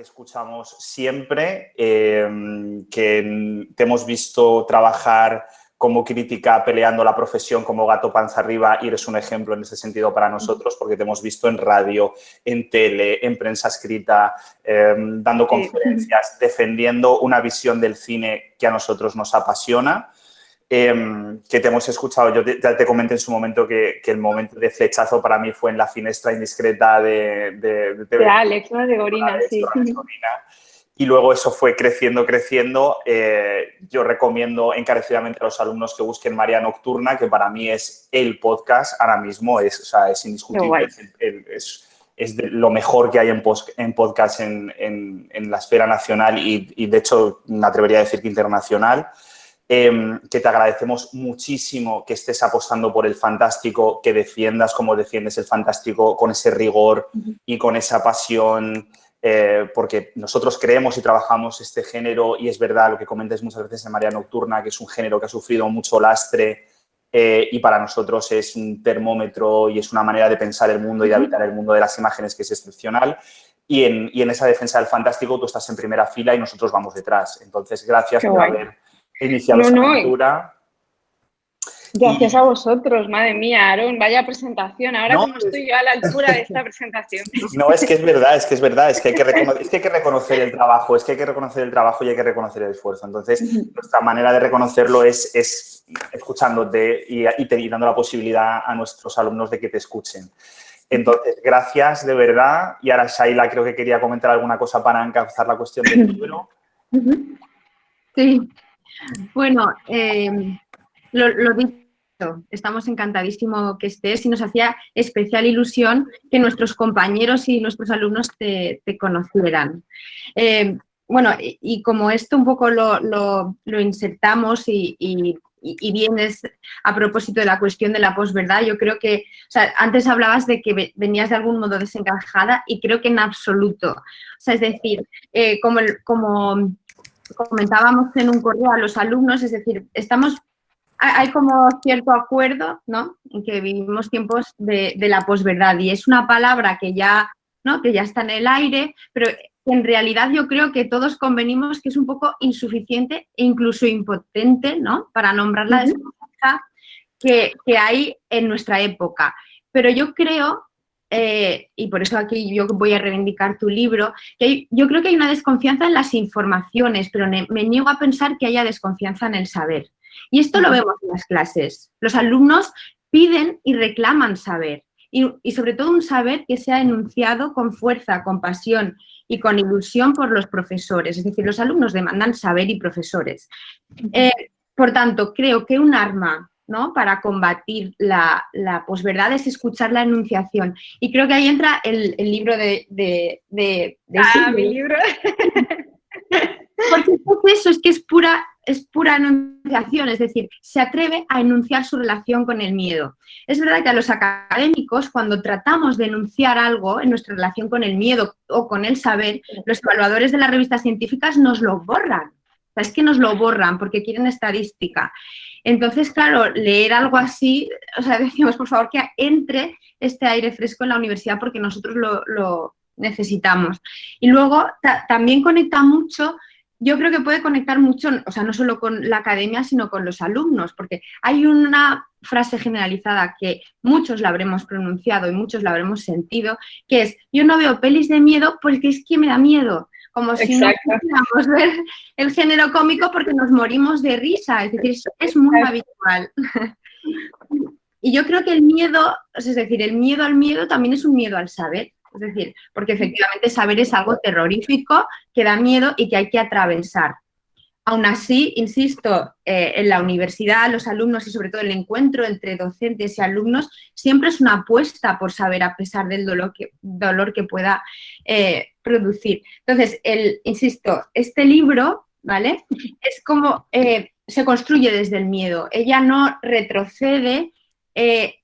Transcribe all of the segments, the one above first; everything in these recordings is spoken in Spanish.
que escuchamos siempre, que te hemos visto trabajar como crítica peleando la profesión como gato panza arriba y eres un ejemplo en ese sentido para nosotros porque te hemos visto en radio, en tele, en prensa escrita, dando conferencias, defendiendo una visión del cine que a nosotros nos apasiona, que te hemos escuchado. Yo ya te comenté en su momento que el momento de flechazo para mí fue en La finestra indiscreta de TV. De Alex, ¿no? De Gorina, sí. Y luego eso fue creciendo. Yo recomiendo encarecidamente a los alumnos que busquen Marea Nocturna, que para mí es el podcast ahora mismo, es indiscutible, es de lo mejor que hay en podcast en la esfera nacional y, de hecho, me atrevería a decir que internacional. Que te agradecemos muchísimo que estés apostando por el fantástico, que defiendas como defiendes el fantástico con ese rigor y con esa pasión. Porque nosotros creemos y trabajamos este género y es verdad lo que comentas muchas veces en Marea Nocturna, que es un género que ha sufrido mucho lastre y para nosotros es un termómetro y es una manera de pensar el mundo y de habitar el mundo de las imágenes que es excepcional. Y en esa defensa del fantástico tú estás en primera fila y nosotros vamos detrás. Entonces, gracias por haber iniciado esta aventura. Gracias a vosotros, madre mía, Aarón, vaya presentación. Ahora cómo estoy yo a la altura de esta presentación. No, es que es verdad, es que hay que reconocer el trabajo, y hay que reconocer el esfuerzo. Entonces, nuestra manera de reconocerlo es escuchándote y dando la posibilidad a nuestros alumnos de que te escuchen. Entonces, gracias de verdad. Y ahora Shaila creo que quería comentar alguna cosa para encauzar la cuestión del libro. Sí, bueno, lo dicho, estamos encantadísimos que estés y nos hacía especial ilusión que nuestros compañeros y nuestros alumnos te conocieran. Bueno, y como esto un poco lo insertamos y vienes a propósito de la cuestión de la posverdad, yo creo que, o sea, antes hablabas de que venías de algún modo desencajada y creo que en absoluto. O sea, es decir, como comentábamos en un correo a los alumnos, es decir, hay como cierto acuerdo, ¿no?, en que vivimos tiempos de la posverdad y es una palabra que ya, ¿no?, que ya está en el aire, pero en realidad yo creo que todos convenimos que es un poco insuficiente e incluso impotente, ¿no?, para nombrar la desconfianza que hay en nuestra época. Pero yo creo, y por eso aquí yo voy a reivindicar tu libro, que yo creo que hay una desconfianza en las informaciones, pero me niego a pensar que haya desconfianza en el saber. Y esto lo vemos en las clases. Los alumnos piden y reclaman saber. Y sobre todo un saber que sea enunciado con fuerza, con pasión y con ilusión por los profesores. Es decir, los alumnos demandan saber y profesores. Por tanto, creo que un arma, ¿no?, para combatir la posverdad es escuchar la enunciación. Y creo que ahí entra el libro de mi libro. Porque eso es que es pura enunciación, es decir, se atreve a enunciar su relación con el miedo. Es verdad que a los académicos, cuando tratamos de enunciar algo en nuestra relación con el miedo o con el saber, los evaluadores de las revistas científicas nos lo borran. O sea, es que nos lo borran porque quieren estadística. Entonces, claro, leer algo así, o sea, decimos, por favor, que entre este aire fresco en la universidad porque nosotros lo necesitamos. Y luego también conecta mucho. Yo creo que puede conectar mucho, o sea, no solo con la academia, sino con los alumnos, porque hay una frase generalizada que muchos la habremos pronunciado y muchos la habremos sentido, que es, yo no veo pelis de miedo porque es que me da miedo, como si no pudiéramos ver el género cómico porque nos morimos de risa, es decir, eso es muy habitual. Y yo creo que el miedo, es decir, el miedo al miedo también es un miedo al saber. Es decir, porque efectivamente saber es algo terrorífico, que da miedo y que hay que atravesar. Aún así, insisto, en la universidad, los alumnos y sobre todo el encuentro entre docentes y alumnos siempre es una apuesta por saber a pesar del dolor que pueda producir. Entonces, insisto, este libro, ¿vale?, es como se construye desde el miedo. Ella no retrocede,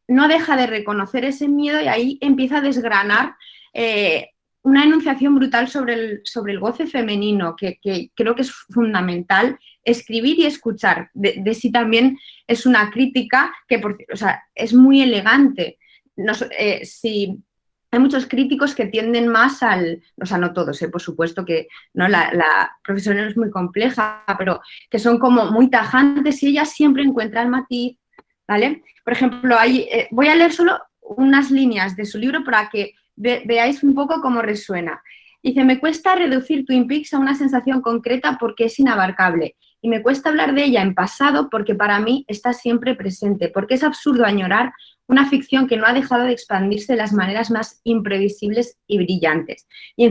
no deja de reconocer ese miedo y ahí empieza a desgranar una enunciación brutal sobre el goce femenino, que creo que es fundamental escribir y escuchar. De sí también es una crítica que, o sea, es muy elegante. Si hay muchos críticos que tienden más o sea, no todos, por supuesto que no, la profesión es muy compleja, pero que son como muy tajantes y ella siempre encuentra el matiz, ¿vale? Por ejemplo, voy a leer solo unas líneas de su libro para que veáis un poco cómo resuena. Dice, me cuesta reducir Twin Peaks a una sensación concreta porque es inabarcable y me cuesta hablar de ella en pasado porque para mí está siempre presente, porque es absurdo añorar una ficción que no ha dejado de expandirse de las maneras más imprevisibles y brillantes. Y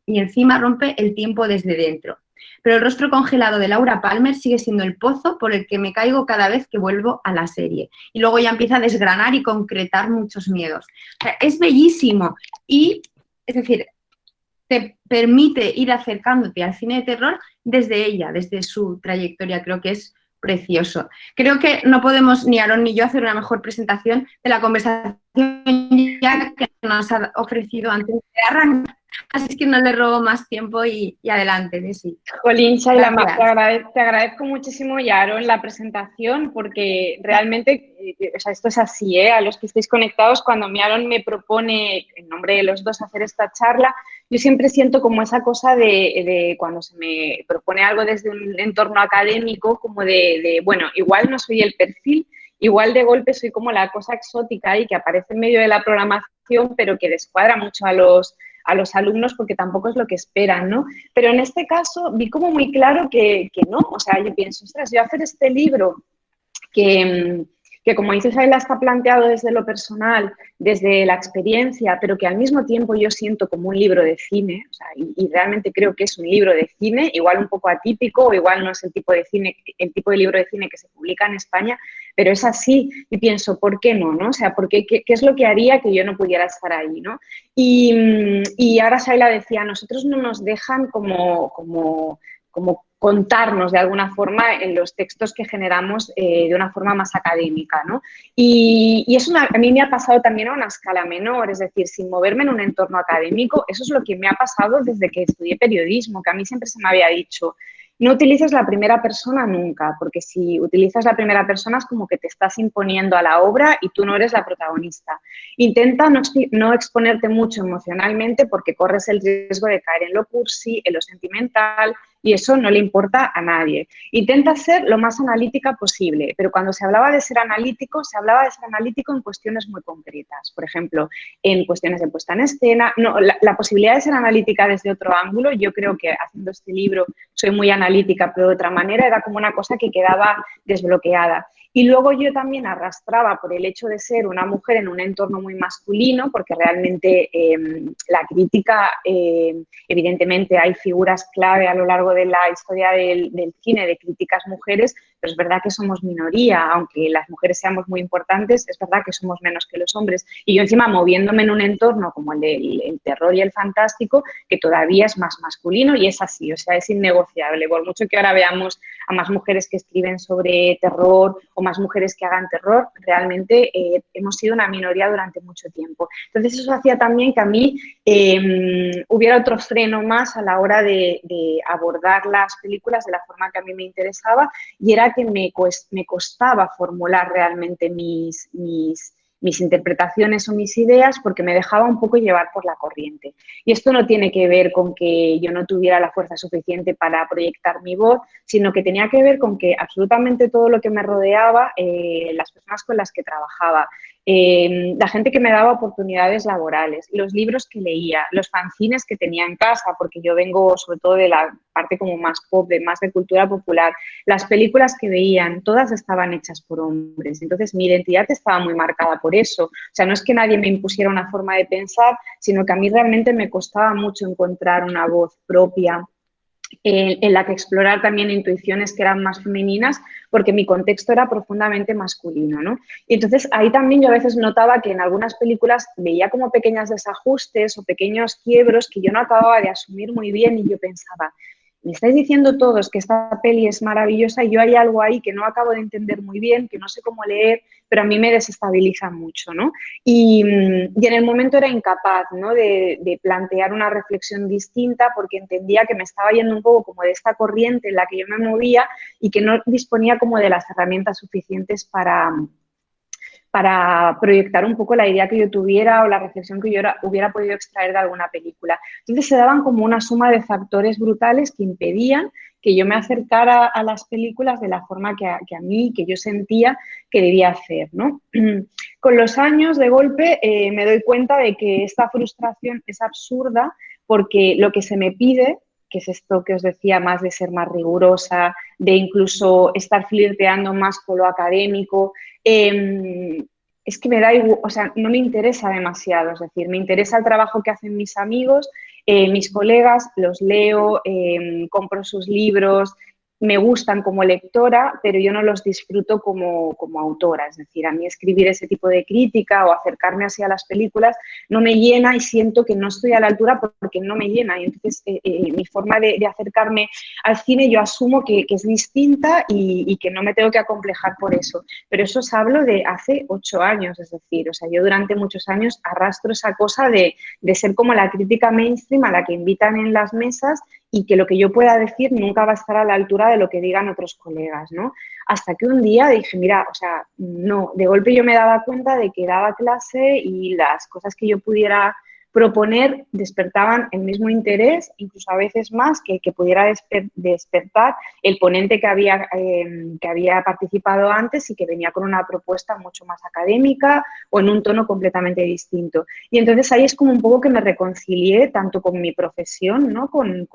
encima rompe el tiempo desde dentro. Pero el rostro congelado de Laura Palmer sigue siendo el pozo por el que me caigo cada vez que vuelvo a la serie. Y luego ya empieza a desgranar y concretar muchos miedos. O sea, es bellísimo y, es decir, te permite ir acercándote al cine de terror desde ella, desde su trayectoria. Creo que es precioso. Creo que no podemos ni Aaron ni yo hacer una mejor presentación de la conversación ya que nos ha ofrecido antes de arrancar. Así es que no le robo más tiempo y adelante, Desi. Jolín, Shaila, te agradezco muchísimo, Aaron, la presentación, porque realmente, o sea, esto es así, a los que estéis conectados, cuando Aaron me propone, en nombre de los dos, hacer esta charla, yo siempre siento como esa cosa de cuando se me propone algo desde un entorno académico, como bueno, igual no soy el perfil, igual de golpe soy como la cosa exótica y que aparece en medio de la programación, pero que descuadra mucho a los alumnos porque tampoco es lo que esperan, ¿no? Pero en este caso vi como muy claro que no, o sea, yo pienso, ostras, yo hacer este libro que como dices, Ayla, está planteado desde lo personal, desde la experiencia, pero que al mismo tiempo yo siento como un libro de cine, o sea, y realmente creo que es un libro de cine, igual un poco atípico, o igual no es el tipo de libro de cine que se publica en España, pero es así, y pienso, ¿por qué no? ¿No? O sea, ¿qué es lo que haría que yo no pudiera estar ahí, ¿no? Y ahora Shaila decía, a nosotros no nos dejan como contarnos de alguna forma en los textos que generamos de una forma más académica, ¿no? Y eso a mí me ha pasado también a una escala menor, es decir, sin moverme en un entorno académico, eso es lo que me ha pasado desde que estudié periodismo, que a mí siempre se me había dicho, no utilices la primera persona nunca, porque si utilizas la primera persona es como que te estás imponiendo a la obra y tú no eres la protagonista. Intenta no exponerte mucho emocionalmente porque corres el riesgo de caer en lo cursi, en lo sentimental, y eso no le importa a nadie. Intenta ser lo más analítica posible, pero cuando se hablaba de ser analítico, se hablaba de ser analítico en cuestiones muy concretas. Por ejemplo, en cuestiones de puesta en escena. No, la posibilidad de ser analítica desde otro ángulo, yo creo que haciendo este libro soy muy analítica, pero de otra manera era como una cosa que quedaba desbloqueada. Y luego yo también arrastraba por el hecho de ser una mujer en un entorno muy masculino, porque realmente la crítica, evidentemente hay figuras clave a lo largo de la historia del cine de críticas mujeres, pero es verdad que somos minoría, aunque las mujeres seamos muy importantes, es verdad que somos menos que los hombres. Y yo encima moviéndome en un entorno como el del terror y el fantástico, que todavía es más masculino y es así, o sea, es innegociable. Por mucho que ahora veamos a más mujeres que escriben sobre terror o más mujeres que hagan terror, realmente hemos sido una minoría durante mucho tiempo. Entonces eso hacía también que a mí hubiera otro freno más a la hora de abordar las películas de la forma que a mí me interesaba, y era que me costaba formular realmente mis interpretaciones o mis ideas porque me dejaba un poco llevar por la corriente. Y esto no tiene que ver con que yo no tuviera la fuerza suficiente para proyectar mi voz, sino que tenía que ver con que absolutamente todo lo que me rodeaba, las personas con las que trabajaba, la gente que me daba oportunidades laborales, los libros que leía, los fanzines que tenía en casa, porque yo vengo sobre todo de la parte como más pop, más de cultura popular, las películas que veían, todas estaban hechas por hombres. Entonces mi identidad estaba muy marcada por eso. O sea, no es que nadie me impusiera una forma de pensar, sino que a mí realmente me costaba mucho encontrar una voz propia en la que explorar también intuiciones que eran más femeninas, porque mi contexto era profundamente masculino, ¿no? Y entonces ahí también yo a veces notaba que en algunas películas veía como pequeños desajustes o pequeños quiebros que yo no acababa de asumir muy bien, y yo pensaba, me estáis diciendo todos que esta peli es maravillosa y yo hay algo ahí que no acabo de entender muy bien, que no sé cómo leer, pero a mí me desestabiliza mucho, ¿no? Y en el momento era incapaz, ¿no?, de plantear una reflexión distinta, porque entendía que me estaba yendo un poco como de esta corriente en la que yo me movía y que no disponía como de las herramientas suficientes para proyectar un poco la idea que yo tuviera o la reflexión que yo hubiera podido extraer de alguna película. Entonces se daban como una suma de factores brutales que impedían que yo me acercara a las películas de la forma que a mí, que yo sentía que debía hacer, ¿no? Con los años, de golpe, me doy cuenta de que esta frustración es absurda porque lo que se me pide, que es esto que os decía, más de ser más rigurosa, de incluso estar flirteando más con lo académico, es que me da igual, o sea, no me interesa demasiado, es decir, me interesa el trabajo que hacen mis amigos, mis colegas, los leo, compro sus libros, me gustan como lectora, pero yo no los disfruto como autora. Es decir, a mí escribir ese tipo de crítica o acercarme así a las películas no me llena y siento que no estoy a la altura porque no me llena. Y entonces mi forma de acercarme al cine yo asumo que es distinta y que no me tengo que acomplejar por eso. Pero eso os hablo de hace 8 años, es decir, o sea, yo durante muchos años arrastro esa cosa de ser como la crítica mainstream a la que invitan en las mesas y que lo que yo pueda decir nunca va a estar a la altura de lo que digan otros colegas, ¿no? Hasta que un día dije, mira, o sea, no, de golpe yo me daba cuenta de que daba clase y las cosas que yo pudiera proponer despertaban el mismo interés, incluso a veces más, que pudiera despertar el ponente que había participado antes y que venía con una propuesta mucho más académica o en un tono completamente distinto. Y entonces ahí es como un poco que me reconcilié tanto con mi profesión, ¿no? con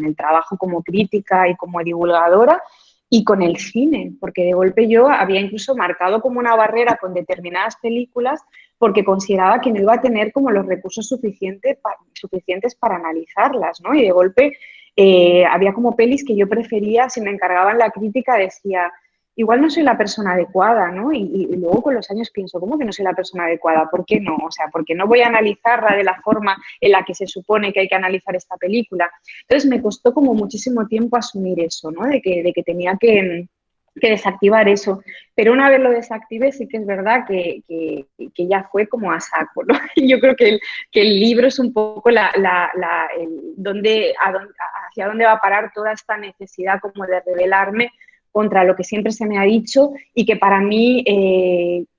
el trabajo como crítica y como divulgadora, y con el cine, porque de golpe yo había incluso marcado como una barrera con determinadas películas porque consideraba que no iba a tener como los recursos suficientes para analizarlas, ¿no? Y de golpe había como pelis que yo prefería, si me encargaban la crítica, decía, igual no soy la persona adecuada, ¿no? Y luego con los años pienso, ¿cómo que no soy la persona adecuada? ¿Por qué no? O sea, ¿por qué no voy a analizarla de la forma en la que se supone que hay que analizar esta película? Entonces me costó como muchísimo tiempo asumir eso, ¿no? De que tenía que desactivar eso. Pero una vez lo desactivé, sí que es verdad que ya fue como a saco, ¿no? Yo creo que el libro es un poco hacia dónde va a parar toda esta necesidad como de rebelarme contra lo que siempre se me ha dicho y que para mí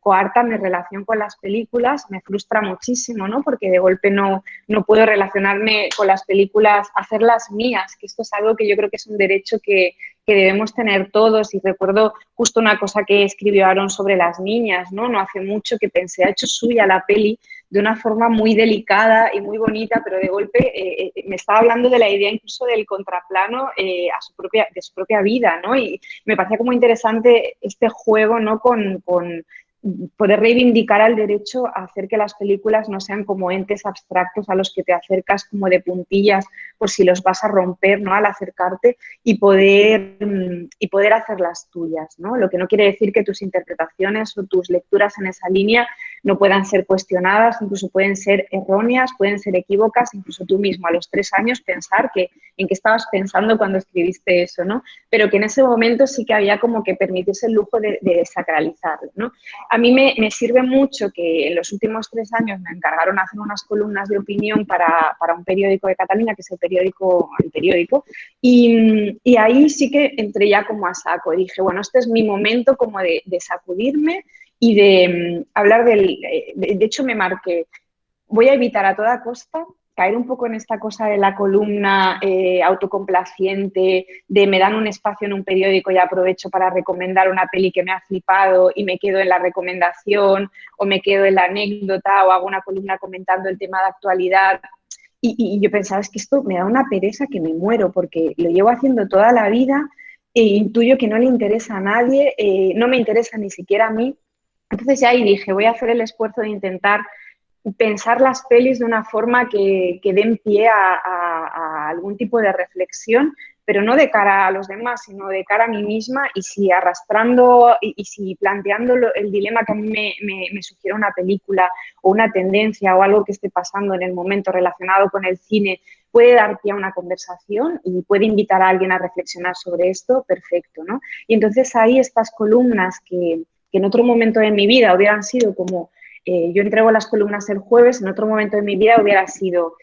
coarta mi relación con las películas, me frustra muchísimo, ¿no? Porque de golpe no puedo relacionarme con las películas, hacerlas mías, que esto es algo que yo creo que es un derecho que debemos tener todos. Y recuerdo justo una cosa que escribió Aaron sobre las niñas, ¿no? No hace mucho, que pensé, ha hecho suya la peli de una forma muy delicada y muy bonita, pero de golpe me estaba hablando de la idea incluso del contraplano de su propia vida, ¿no? Y me parecía como interesante este juego, ¿no? con poder reivindicar el derecho a hacer que las películas no sean como entes abstractos a los que te acercas como de puntillas por si los vas a romper, ¿no? Al acercarte y poder hacerlas tuyas, ¿no? Lo que no quiere decir que tus interpretaciones o tus lecturas en esa línea no puedan ser cuestionadas, incluso pueden ser erróneas, pueden ser equívocas, incluso tú mismo a los 3 años pensar en qué estabas pensando cuando escribiste eso, ¿no? Pero que en ese momento sí que había como que permitirse el lujo de desacralizarlo, ¿no? A mí me sirve mucho que en los últimos 3 años me encargaron hacer unas columnas de opinión para un periódico de Cataluña, que es el periódico, y ahí sí que entré ya como a saco. Y dije, bueno, este es mi momento como de sacudirme y de hablar de hecho me marqué, voy a evitar a toda costa caer un poco en esta cosa de la columna autocomplaciente, de me dan un espacio en un periódico y aprovecho para recomendar una peli que me ha flipado y me quedo en la recomendación o me quedo en la anécdota o hago una columna comentando el tema de actualidad. Y yo pensaba, es que esto me da una pereza que me muero porque lo llevo haciendo toda la vida e intuyo que no le interesa a nadie, no me interesa ni siquiera a mí. Entonces ya ahí dije, voy a hacer el esfuerzo de intentar pensar las pelis de una forma que den pie a algún tipo de reflexión, pero no de cara a los demás, sino de cara a mí misma, y si arrastrando y si planteando el dilema que a mí me sugiere una película o una tendencia o algo que esté pasando en el momento relacionado con el cine puede dar pie a una conversación y puede invitar a alguien a reflexionar sobre esto, perfecto, ¿no? Y entonces ahí estas columnas que en otro momento de mi vida hubieran sido como yo entrego las columnas el jueves, en otro momento de mi vida hubiera sido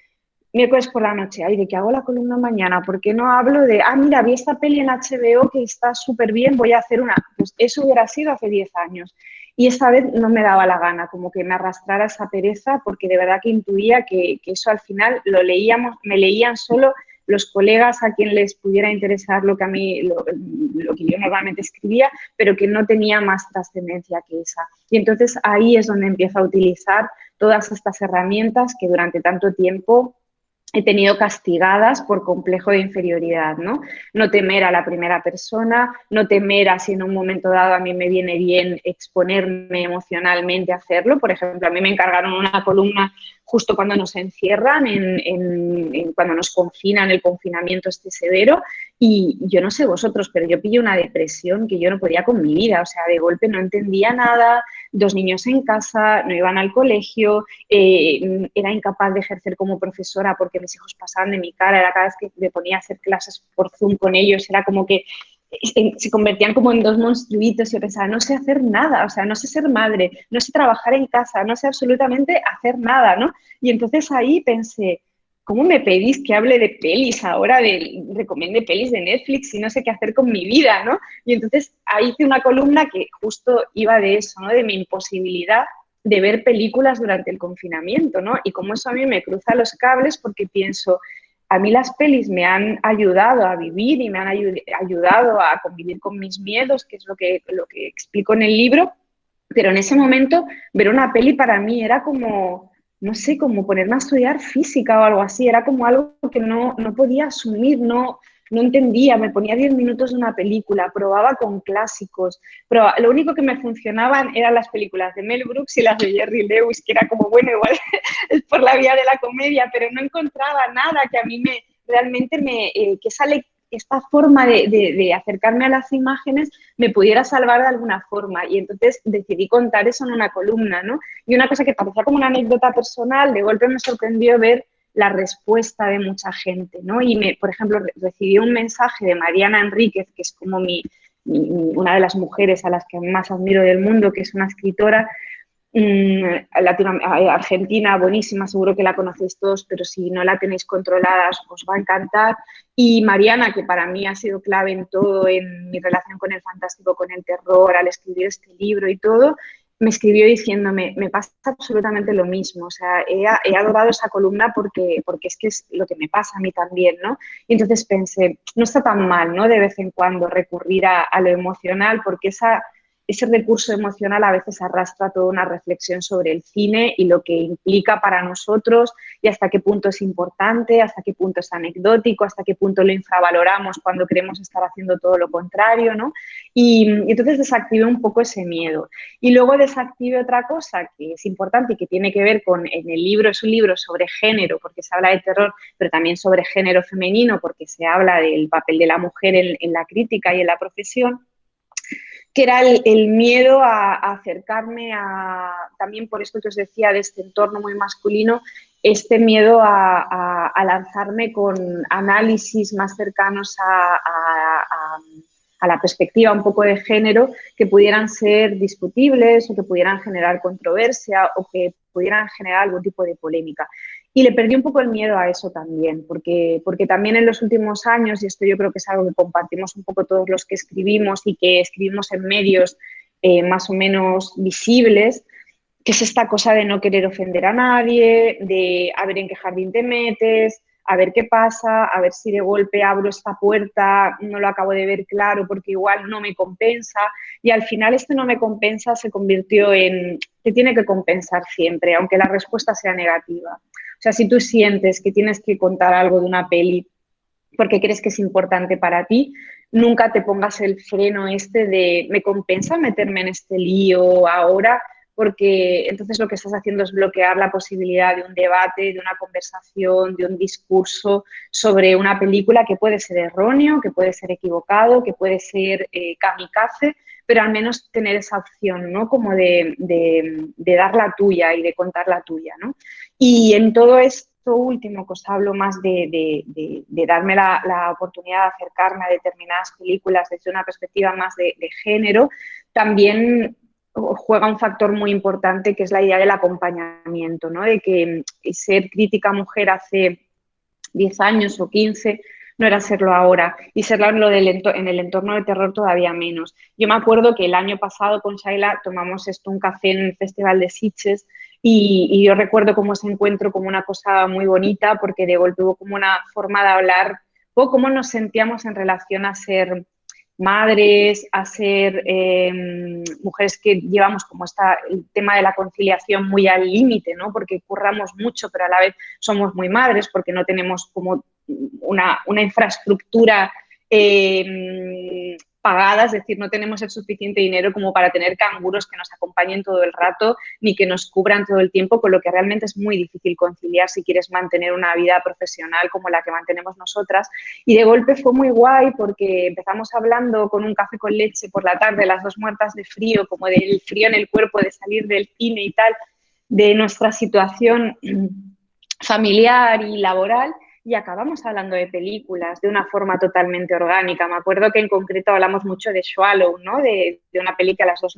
miércoles por la noche, ay, ¿de qué hago la columna mañana? ¿Por qué no hablo de, mira, vi esta peli en HBO que está súper bien, voy a hacer una? Pues eso hubiera sido hace 10 años. Y esta vez no me daba la gana, como que me arrastrara esa pereza, porque de verdad que intuía que eso al final me leían solo los colegas a quien les pudiera interesar lo que a mí, lo que yo normalmente escribía, pero que no tenía más trascendencia que esa. Y entonces ahí es donde empiezo a utilizar todas estas herramientas que durante tanto tiempo he tenido castigadas por complejo de inferioridad, ¿no? No temer a la primera persona, no temer a si en un momento dado a mí me viene bien exponerme emocionalmente a hacerlo. Por ejemplo, a mí me encargaron una columna justo cuando nos encierran, cuando nos confinan, el confinamiento este severo, y yo no sé vosotros, pero yo pillé una depresión que yo no podía con mi vida, o sea, de golpe no entendía nada, 2 niños en casa, no iban al colegio, era incapaz de ejercer como profesora porque mis hijos pasaban de mi cara, era cada vez que me ponía a hacer clases por Zoom con ellos, era como que se convertían como en 2 monstruitos y yo pensaba, no sé hacer nada, o sea, no sé ser madre, no sé trabajar en casa, no sé absolutamente hacer nada, ¿no? Y entonces ahí pensé, ¿cómo me pedís que hable de pelis ahora, recomiende pelis de Netflix y no sé qué hacer con mi vida, ¿no? Y entonces ahí hice una columna que justo iba de eso, ¿no? De mi imposibilidad de ver películas durante el confinamiento, ¿no? Y como eso a mí me cruza los cables porque pienso, a mí las pelis me han ayudado a vivir y me han ayudado a convivir con mis miedos, que es lo que explico en el libro, pero en ese momento ver una peli para mí era como, no sé, como ponerme a estudiar física o algo así, era como algo que no podía asumir, no entendía, me ponía 10 minutos de una película, probaba con clásicos, pero lo único que me funcionaban eran las películas de Mel Brooks y las de Jerry Lewis, que era como, bueno, igual es por la vía de la comedia, pero no encontraba nada que a mí realmente que sale esta forma de acercarme a las imágenes me pudiera salvar de alguna forma. Y entonces decidí contar eso en una columna, ¿no? Y una cosa que parecía como una anécdota personal, de golpe me sorprendió ver la respuesta de mucha gente, ¿no? Y, por ejemplo, recibí un mensaje de Mariana Enríquez, que es como una de las mujeres a las que más admiro del mundo, que es una escritora argentina, buenísima, seguro que la conocéis todos, pero si no la tenéis controlada os va a encantar. Y Mariana, que para mí ha sido clave en todo, en mi relación con el fantástico, con el terror, al escribir este libro y todo, me escribió diciéndome, me pasa absolutamente lo mismo, o sea, he adorado esa columna porque es que es lo que me pasa a mí también, ¿no? Y entonces pensé, no está tan mal, ¿no? De vez en cuando recurrir a lo emocional, porque ese recurso emocional a veces arrastra toda una reflexión sobre el cine y lo que implica para nosotros y hasta qué punto es importante, hasta qué punto es anecdótico, hasta qué punto lo infravaloramos cuando queremos estar haciendo todo lo contrario, ¿no? Y entonces desactivé un poco ese miedo. Y luego desactivé otra cosa que es importante y que tiene que ver con, en el libro, es un libro sobre género, porque se habla de terror, pero también sobre género femenino, porque se habla del papel de la mujer en la crítica y en la profesión, que era el miedo a acercarme también por esto que os decía, de este entorno muy masculino, este miedo a lanzarme con análisis más cercanos a la perspectiva un poco de género que pudieran ser discutibles o que pudieran generar controversia o que pudieran generar algún tipo de polémica. Y le perdí un poco el miedo a eso también, porque también en los últimos años, y esto yo creo que es algo que compartimos un poco todos los que escribimos y que escribimos en medios más o menos visibles, que es esta cosa de no querer ofender a nadie, de a ver en qué jardín te metes, a ver qué pasa, a ver si de golpe abro esta puerta, no lo acabo de ver claro porque igual no me compensa. Y al final este no me compensa se convirtió en te tiene que compensar siempre, aunque la respuesta sea negativa. O sea, si tú sientes que tienes que contar algo de una peli porque crees que es importante para ti, nunca te pongas el freno este de ¿me compensa meterme en este lío ahora? Porque entonces lo que estás haciendo es bloquear la posibilidad de un debate, de una conversación, de un discurso sobre una película que puede ser erróneo, que puede ser equivocado, que puede ser kamikaze, pero al menos tener esa opción, ¿no? Como de dar la tuya y de contar la tuya, ¿no? Y en todo esto último que os hablo más de darme la oportunidad de acercarme a determinadas películas desde una perspectiva más de género, también juega un factor muy importante que es la idea del acompañamiento, ¿no? De que ser crítica mujer hace 10 años o 15 no era serlo ahora, y serlo en el entorno de terror todavía menos. Yo me acuerdo que el año pasado con Shaila tomamos un café en el Festival de Sitges y yo recuerdo como ese encuentro como una cosa muy bonita, porque de golpe hubo como una forma de hablar, o cómo nos sentíamos en relación a ser madres, a ser mujeres que llevamos como el tema de la conciliación muy al límite, ¿no? Porque curramos mucho, pero a la vez somos muy madres, porque no tenemos como una infraestructura pagada, es decir, no tenemos el suficiente dinero como para tener canguros que nos acompañen todo el rato ni que nos cubran todo el tiempo, con lo que realmente es muy difícil conciliar si quieres mantener una vida profesional como la que mantenemos nosotras. Y de golpe fue muy guay porque empezamos hablando con un café con leche por la tarde, las dos muertas de frío, como del frío en el cuerpo, de salir del cine y tal, de nuestra situación familiar y laboral, y acabamos hablando de películas de una forma totalmente orgánica. Me acuerdo que en concreto hablamos mucho de Swallow, ¿no? De una peli que a las dos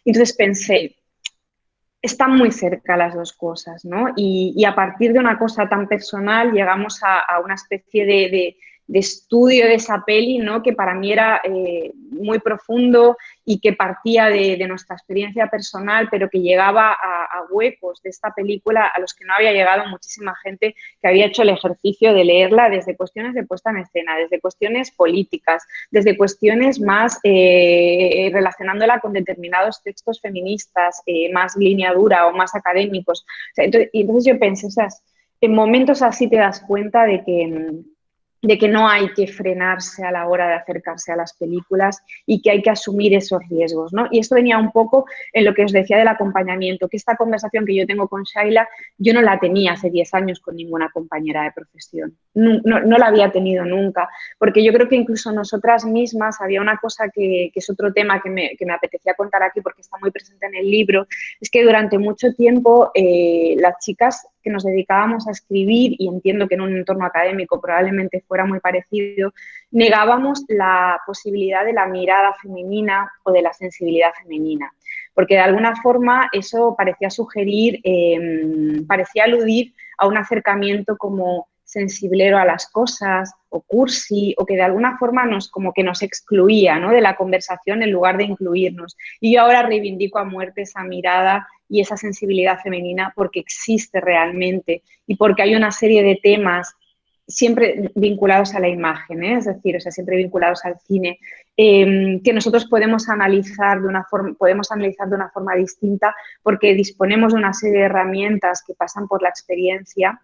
Entonces pensé, están muy cerca las dos cosas, ¿no? Y a partir de una cosa tan personal llegamos a una especie de estudio de esa peli, ¿no? Que para mí era muy profundo y que partía de nuestra experiencia personal, pero que llegaba a huecos de esta película a los que no había llegado muchísima gente que había hecho el ejercicio de leerla desde cuestiones de puesta en escena, desde cuestiones políticas, desde cuestiones más relacionándola con determinados textos feministas, más línea dura o más académicos. O sea, entonces yo pensé, o sea, en momentos así te das cuenta de que no hay que frenarse a la hora de acercarse a las películas y que hay que asumir esos riesgos, ¿no? Y esto venía un poco en lo que os decía del acompañamiento, que esta conversación que yo tengo con Shaila, yo no la tenía hace 10 años con ninguna compañera de profesión. No la había tenido nunca, porque yo creo que incluso nosotras mismas, había una cosa que es otro tema que me apetecía contar aquí porque está muy presente en el libro, es que durante mucho tiempo las chicas que nos dedicábamos a escribir, y entiendo que en un entorno académico probablemente fuera muy parecido, negábamos la posibilidad de la mirada femenina o de la sensibilidad femenina, porque de alguna forma eso parecía sugerir, parecía aludir a un acercamiento como sensiblero a las cosas o cursi, o que de alguna forma nos excluía, ¿no?, de la conversación en lugar de incluirnos. Y yo ahora reivindico a muerte esa mirada y esa sensibilidad femenina porque existe realmente y porque hay una serie de temas siempre vinculados a la imagen, es decir, o sea, siempre vinculados al cine, que nosotros podemos analizar de una forma distinta porque disponemos de una serie de herramientas que pasan por la experiencia.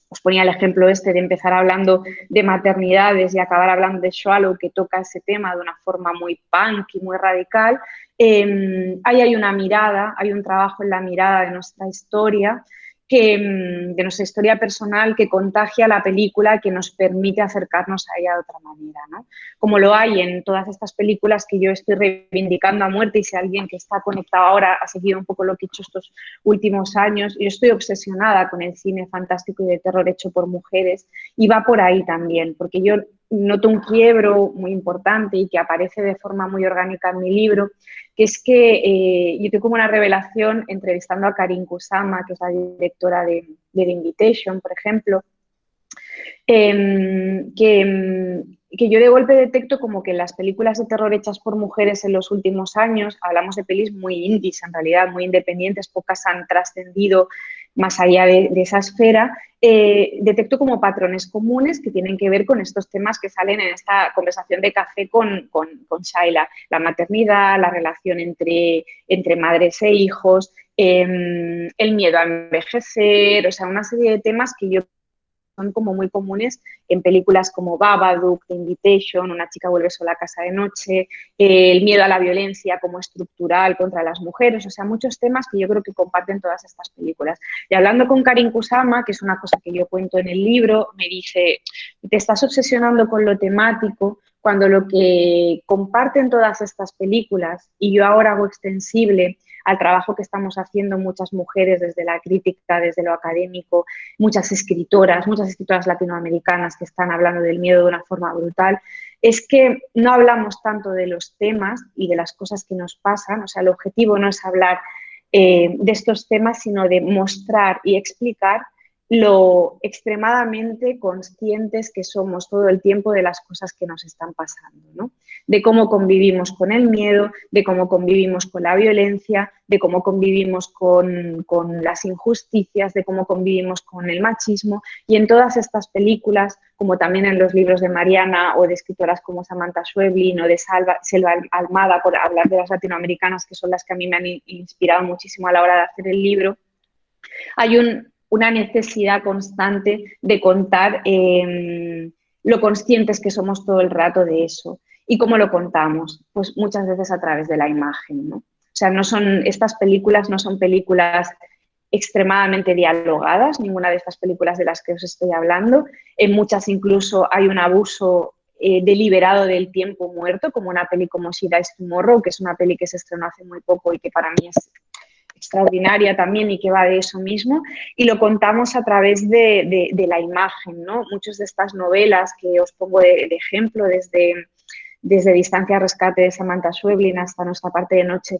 Os ponía el ejemplo de empezar hablando de maternidades y acabar hablando de Swallow, que toca ese tema de una forma muy punk y muy radical. Ahí hay una mirada, hay un trabajo en la mirada de nuestra historia, de nuestra historia personal, que contagia la película, que nos permite acercarnos a ella de otra manera, ¿no? Como lo hay en todas estas películas que yo estoy reivindicando a muerte, y si alguien que está conectado ahora ha seguido un poco lo que he hecho estos últimos años, yo estoy obsesionada con el cine fantástico y de terror hecho por mujeres, y va por ahí también, porque yo noto un quiebro muy importante y que aparece de forma muy orgánica en mi libro, que es que yo tengo como una revelación entrevistando a Karin Kusama, que es la directora de The Invitation, por ejemplo, que yo de golpe detecto como que las películas de terror hechas por mujeres en los últimos años, hablamos de pelis muy indies en realidad, muy independientes, pocas han trascendido más allá de esa esfera, detecto como patrones comunes que tienen que ver con estos temas que salen en esta conversación de café con Shaila: la maternidad, la relación entre madres e hijos, el miedo a envejecer, o sea, una serie de temas que yo son como muy comunes en películas como Babadook, The Invitation, Una chica vuelve sola a casa de noche, el miedo a la violencia como estructural contra las mujeres, o sea, muchos temas que yo creo que comparten todas estas películas. Y hablando con Karin Kusama, que es una cosa que yo cuento en el libro, me dice: te estás obsesionando con lo temático cuando lo que comparten todas estas películas, y yo ahora hago extensible al trabajo que estamos haciendo muchas mujeres desde la crítica, desde lo académico, muchas escritoras latinoamericanas que están hablando del miedo de una forma brutal, es que no hablamos tanto de los temas y de las cosas que nos pasan. O sea, el objetivo no es hablar de estos temas, sino de mostrar y explicar lo extremadamente conscientes que somos todo el tiempo de las cosas que nos están pasando, ¿no? De cómo convivimos con el miedo, de cómo convivimos con la violencia, de cómo convivimos con las injusticias, de cómo convivimos con el machismo. Y en todas estas películas, como también en los libros de Mariana o de escritoras como Samantha Schweblin o de Selva Almada, por hablar de las latinoamericanas, que son las que a mí me han inspirado muchísimo a la hora de hacer el libro, hay una necesidad constante de contar lo conscientes que somos todo el rato de eso. ¿Y cómo lo contamos? Pues muchas veces a través de la imagen, ¿no? O sea, estas películas no son películas extremadamente dialogadas, ninguna de estas películas de las que os estoy hablando. En muchas incluso hay un abuso deliberado del tiempo muerto, como una peli como She Dies Tomorrow, que es una peli que se estrenó hace muy poco y que para mí es extraordinaria también y que va de eso mismo, y lo contamos a través de la imagen, ¿no? Muchas de estas novelas que os pongo de ejemplo, desde Distancia Rescate de Samantha Schweblin hasta Nuestra parte de noche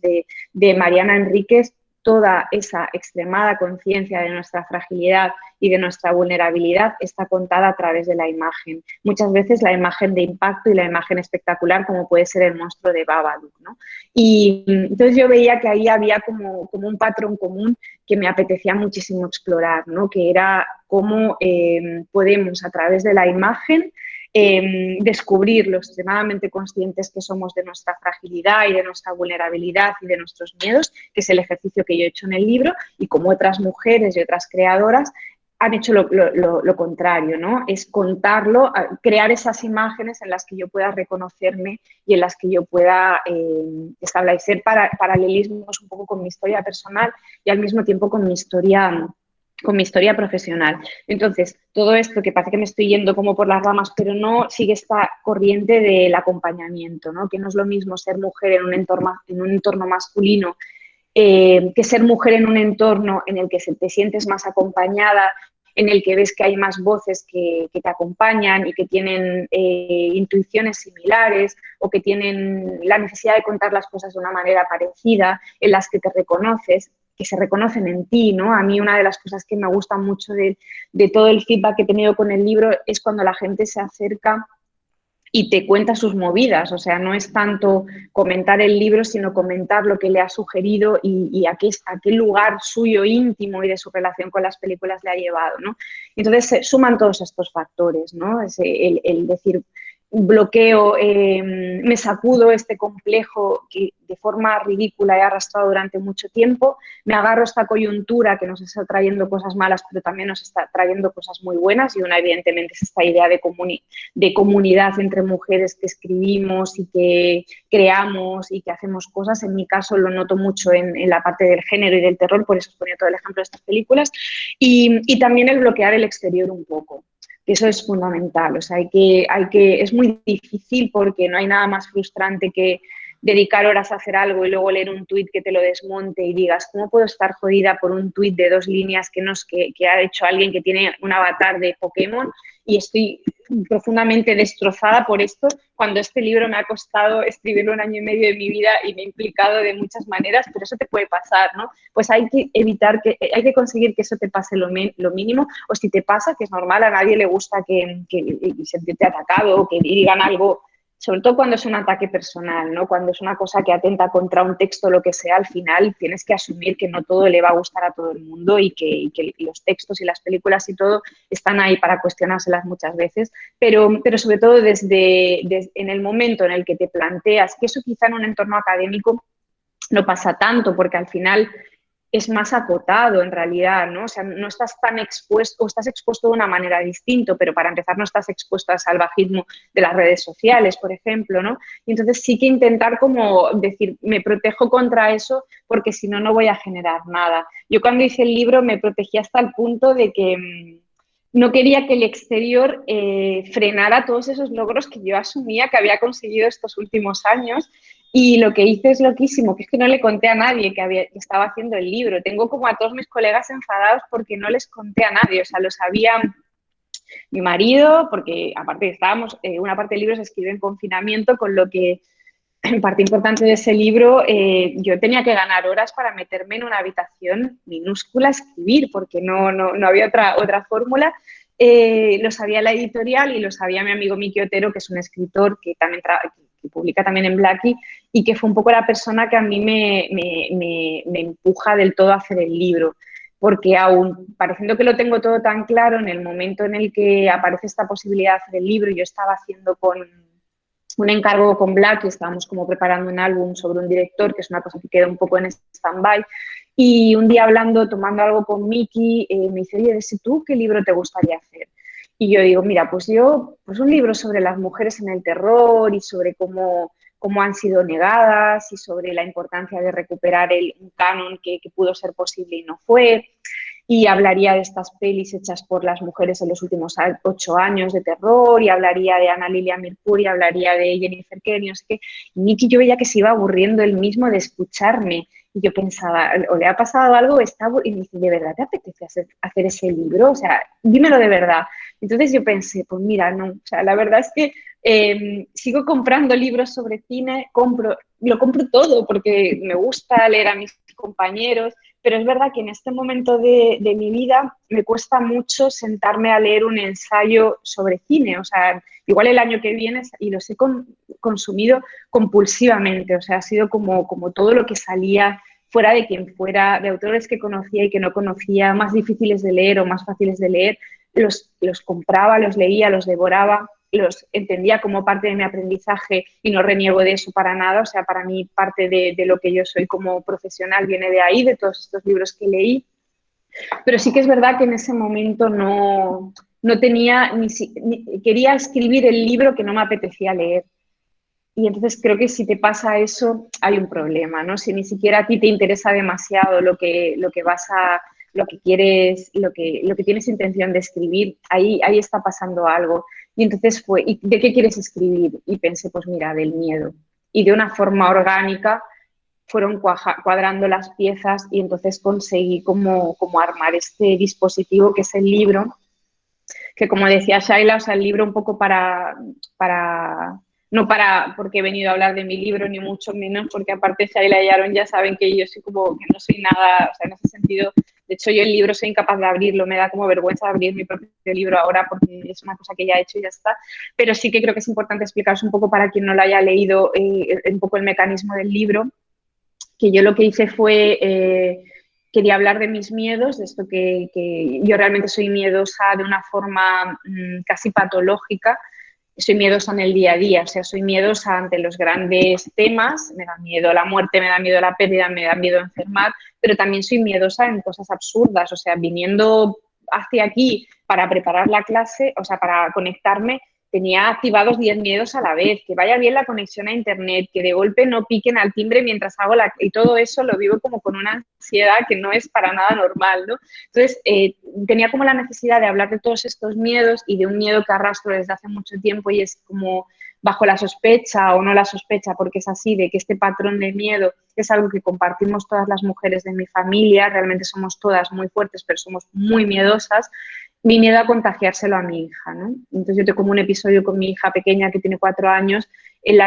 de Mariana Enríquez, toda esa extremada conciencia de nuestra fragilidad y de nuestra vulnerabilidad está contada a través de la imagen. Muchas veces la imagen de impacto y la imagen espectacular, como puede ser el monstruo de Babadook, ¿no? Y entonces yo veía que ahí había como un patrón común que me apetecía muchísimo explorar, ¿no? Que era cómo podemos a través de la imagen descubrir lo extremadamente conscientes que somos de nuestra fragilidad y de nuestra vulnerabilidad y de nuestros miedos, que es el ejercicio que yo he hecho en el libro, y como otras mujeres y otras creadoras han hecho lo contrario, ¿no? Es contarlo, crear esas imágenes en las que yo pueda reconocerme y en las que yo pueda establecer paralelismos un poco con mi historia personal y al mismo tiempo con mi historia profesional. Entonces, todo esto que parece que me estoy yendo como por las ramas, pero no, sigue esta corriente del acompañamiento, ¿no? Que no es lo mismo ser mujer en un entorno masculino que ser mujer en un entorno en el que te sientes más acompañada, en el que ves que hay más voces que te acompañan y que tienen intuiciones similares o que tienen la necesidad de contar las cosas de una manera parecida, en las que te reconoces, que se reconocen en ti, ¿no? A mí una de las cosas que me gusta mucho de todo el feedback que he tenido con el libro es cuando la gente se acerca y te cuenta sus movidas, o sea, no es tanto comentar el libro, sino comentar lo que le ha sugerido y a qué lugar suyo íntimo y de su relación con las películas le ha llevado, ¿no? Entonces se suman todos estos factores, ¿no? Es el decir, bloqueo, me sacudo este complejo que de forma ridícula he arrastrado durante mucho tiempo, me agarro a esta coyuntura que nos está trayendo cosas malas, pero también nos está trayendo cosas muy buenas, y una evidentemente es esta idea de comunidad entre mujeres que escribimos y que creamos y que hacemos cosas. En mi caso lo noto mucho en la parte del género y del terror, por eso os ponía todo el ejemplo de estas películas, y también el bloquear el exterior un poco. Eso es fundamental, o sea, es muy difícil porque no hay nada más frustrante que dedicar horas a hacer algo y luego leer un tuit que te lo desmonte y digas, ¿cómo puedo estar jodida por un tuit de 2 líneas que ha hecho alguien que tiene un avatar de Pokémon y estoy profundamente destrozada por esto, cuando este libro me ha costado escribirlo 1 año y medio de mi vida y me he implicado de muchas maneras, pero eso te puede pasar, ¿no? Pues hay que hay que conseguir que eso te pase lo mínimo, o si te pasa, que es normal, a nadie le gusta que sentirte atacado o que digan algo, sobre todo cuando es un ataque personal, ¿no? Cuando es una cosa que atenta contra un texto o lo que sea, al final tienes que asumir que no todo le va a gustar a todo el mundo y que los textos y las películas y todo están ahí para cuestionárselas muchas veces, pero sobre todo desde en el momento en el que te planteas, que eso quizá en un entorno académico no pasa tanto, porque al final es más acotado en realidad, ¿no? O sea, no estás tan expuesto, o estás expuesto de una manera distinta, pero para empezar no estás expuesto al salvajismo de las redes sociales, por ejemplo, ¿no? Y entonces sí que intentar como decir, me protejo contra eso porque si no, no voy a generar nada. Yo cuando hice el libro me protegí hasta el punto de que no quería que el exterior frenara todos esos logros que yo asumía que había conseguido estos últimos años. Y lo que hice es loquísimo, que es que no le conté a nadie que estaba haciendo el libro. Tengo como a todos mis colegas enfadados porque no les conté a nadie. O sea, lo sabía mi marido, porque aparte estábamos, una parte del libro se escribe en confinamiento, con lo que parte importante de ese libro, yo tenía que ganar horas para meterme en una habitación minúscula a escribir, porque no había otra fórmula. Lo sabía la editorial y lo sabía mi amigo Miki Otero, que es un escritor que también que publica también en Blackie, y que fue un poco la persona que a mí me empuja del todo a hacer el libro. Porque aún pareciendo que lo tengo todo tan claro, en el momento en el que aparece esta posibilidad de hacer el libro, yo estaba haciendo con un encargo con Blackie, estábamos como preparando un álbum sobre un director, que es una cosa que queda un poco en stand-by, y un día hablando, tomando algo con Miki, me dice, oye, ¿tú qué libro te gustaría hacer? Y yo digo, mira, pues un libro sobre las mujeres en el terror y sobre cómo han sido negadas y sobre la importancia de recuperar un canon que pudo ser posible y no fue. Y hablaría de estas pelis hechas por las mujeres en los últimos 8 años de terror, y hablaría de Ana Lilia Mirpur, y hablaría de Jennifer Kennedy, no sé qué. Y Miki, yo veía que se iba aburriendo él mismo de escucharme. Y yo pensaba, o le ha pasado algo, y me dice, ¿de verdad te apetece hacer ese libro? O sea, dímelo de verdad. Entonces yo pensé, pues mira, no, o sea, la verdad es que sigo comprando libros sobre cine, lo compro todo porque me gusta leer a mis compañeros, pero es verdad que en este momento de mi vida me cuesta mucho sentarme a leer un ensayo sobre cine. O sea, igual el año que viene, y los he consumido compulsivamente. O sea, ha sido como todo lo que salía fuera de quien fuera, de autores que conocía y que no conocía, más difíciles de leer o más fáciles de leer, los compraba, los leía, los devoraba, los entendía como parte de mi aprendizaje y no reniego de eso para nada. O sea, para mí parte de lo que yo soy como profesional viene de ahí, de todos estos libros que leí. Pero sí que es verdad que en ese momento no tenía, quería escribir el libro que no me apetecía leer. Y entonces creo que si te pasa eso, hay un problema, ¿no? Si ni siquiera a ti te interesa demasiado lo que quieres, lo que tienes intención de escribir, ahí está pasando algo. Y entonces ¿y de qué quieres escribir? Y pensé, pues mira, del miedo. Y de una forma orgánica fueron cuadrando las piezas, y entonces conseguí como armar este dispositivo que es el libro, que como decía Shaila, o sea, el libro un poco no porque he venido a hablar de mi libro, ni mucho menos, porque aparte Shaila y Aaron ya saben que yo soy como que no soy nada, o sea, en ese sentido, de hecho yo el libro soy incapaz de abrirlo, me da como vergüenza abrir mi propio libro ahora porque es una cosa que ya he hecho y ya está, pero sí que creo que es importante explicaros un poco para quien no lo haya leído un poco el mecanismo del libro, que yo lo que hice fue... quería hablar de mis miedos, de esto que yo realmente soy miedosa de una forma casi patológica. Soy miedosa en el día a día, o sea, soy miedosa ante los grandes temas, me da miedo la muerte, me da miedo la pérdida, me da miedo enfermar, pero también soy miedosa en cosas absurdas. O sea, viniendo hacia aquí para preparar la clase, o sea, para conectarme, tenía activados 10 miedos a la vez, que vaya bien la conexión a internet, que de golpe no piquen al timbre mientras hago y todo eso lo vivo como con una ansiedad que no es para nada normal, ¿no? Entonces, tenía como la necesidad de hablar de todos estos miedos y de un miedo que arrastro desde hace mucho tiempo, y es como bajo la sospecha o no la sospecha, porque es así, de que este patrón de miedo es algo que compartimos todas las mujeres de mi familia, realmente somos todas muy fuertes, pero somos muy miedosas. Mi miedo a contagiárselo a mi hija, ¿no? Entonces yo tengo como un episodio con mi hija pequeña que tiene 4 años en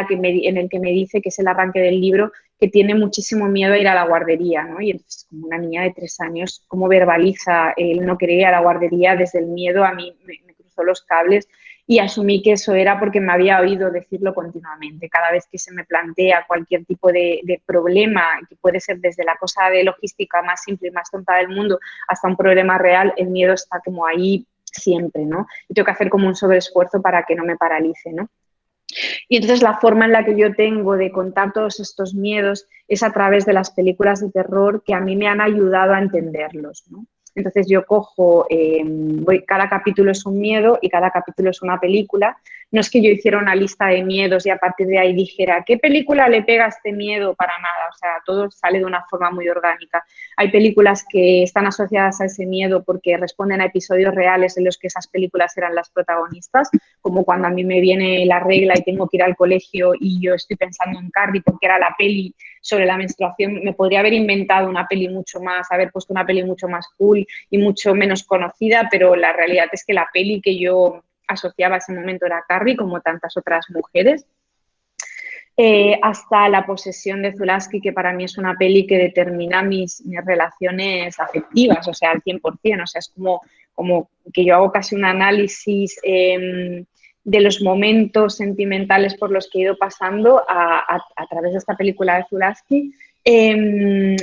el que me dice, que es el arranque del libro, que tiene muchísimo miedo a ir a la guardería, ¿no? Y entonces, como una niña de 3 años, cómo verbaliza el no querer ir a la guardería desde el miedo, a mí me cruzó los cables, y asumí que eso era porque me había oído decirlo continuamente. Cada vez que se me plantea cualquier tipo de problema, que puede ser desde la cosa de logística más simple y más tonta del mundo hasta un problema real, el miedo está como ahí siempre, ¿no? Y tengo que hacer como un sobreesfuerzo para que no me paralice, ¿no? Y entonces la forma en la que yo tengo de contar todos estos miedos es a través de las películas de terror, que a mí me han ayudado a entenderlos, ¿no? Entonces yo cojo, cada capítulo es un miedo y cada capítulo es una película. No es que yo hiciera una lista de miedos y a partir de ahí dijera, ¿qué película le pega este miedo? Para nada, o sea, todo sale de una forma muy orgánica. Hay películas que están asociadas a ese miedo porque responden a episodios reales en los que esas películas eran las protagonistas, como cuando a mí me viene la regla y tengo que ir al colegio y yo estoy pensando en Carrie porque era la peli sobre la menstruación. Me podría haber inventado una peli haber puesto una peli mucho más cool y mucho menos conocida, pero la realidad es que la peli que yo asociaba a ese momento era Carrie, como tantas otras mujeres. hasta La posesión de Zulawski, que para mí es una peli que determina mis relaciones afectivas, o sea, al 100%, o sea, es como que yo hago casi un análisis de los momentos sentimentales por los que he ido pasando a través de esta película de Zulawski,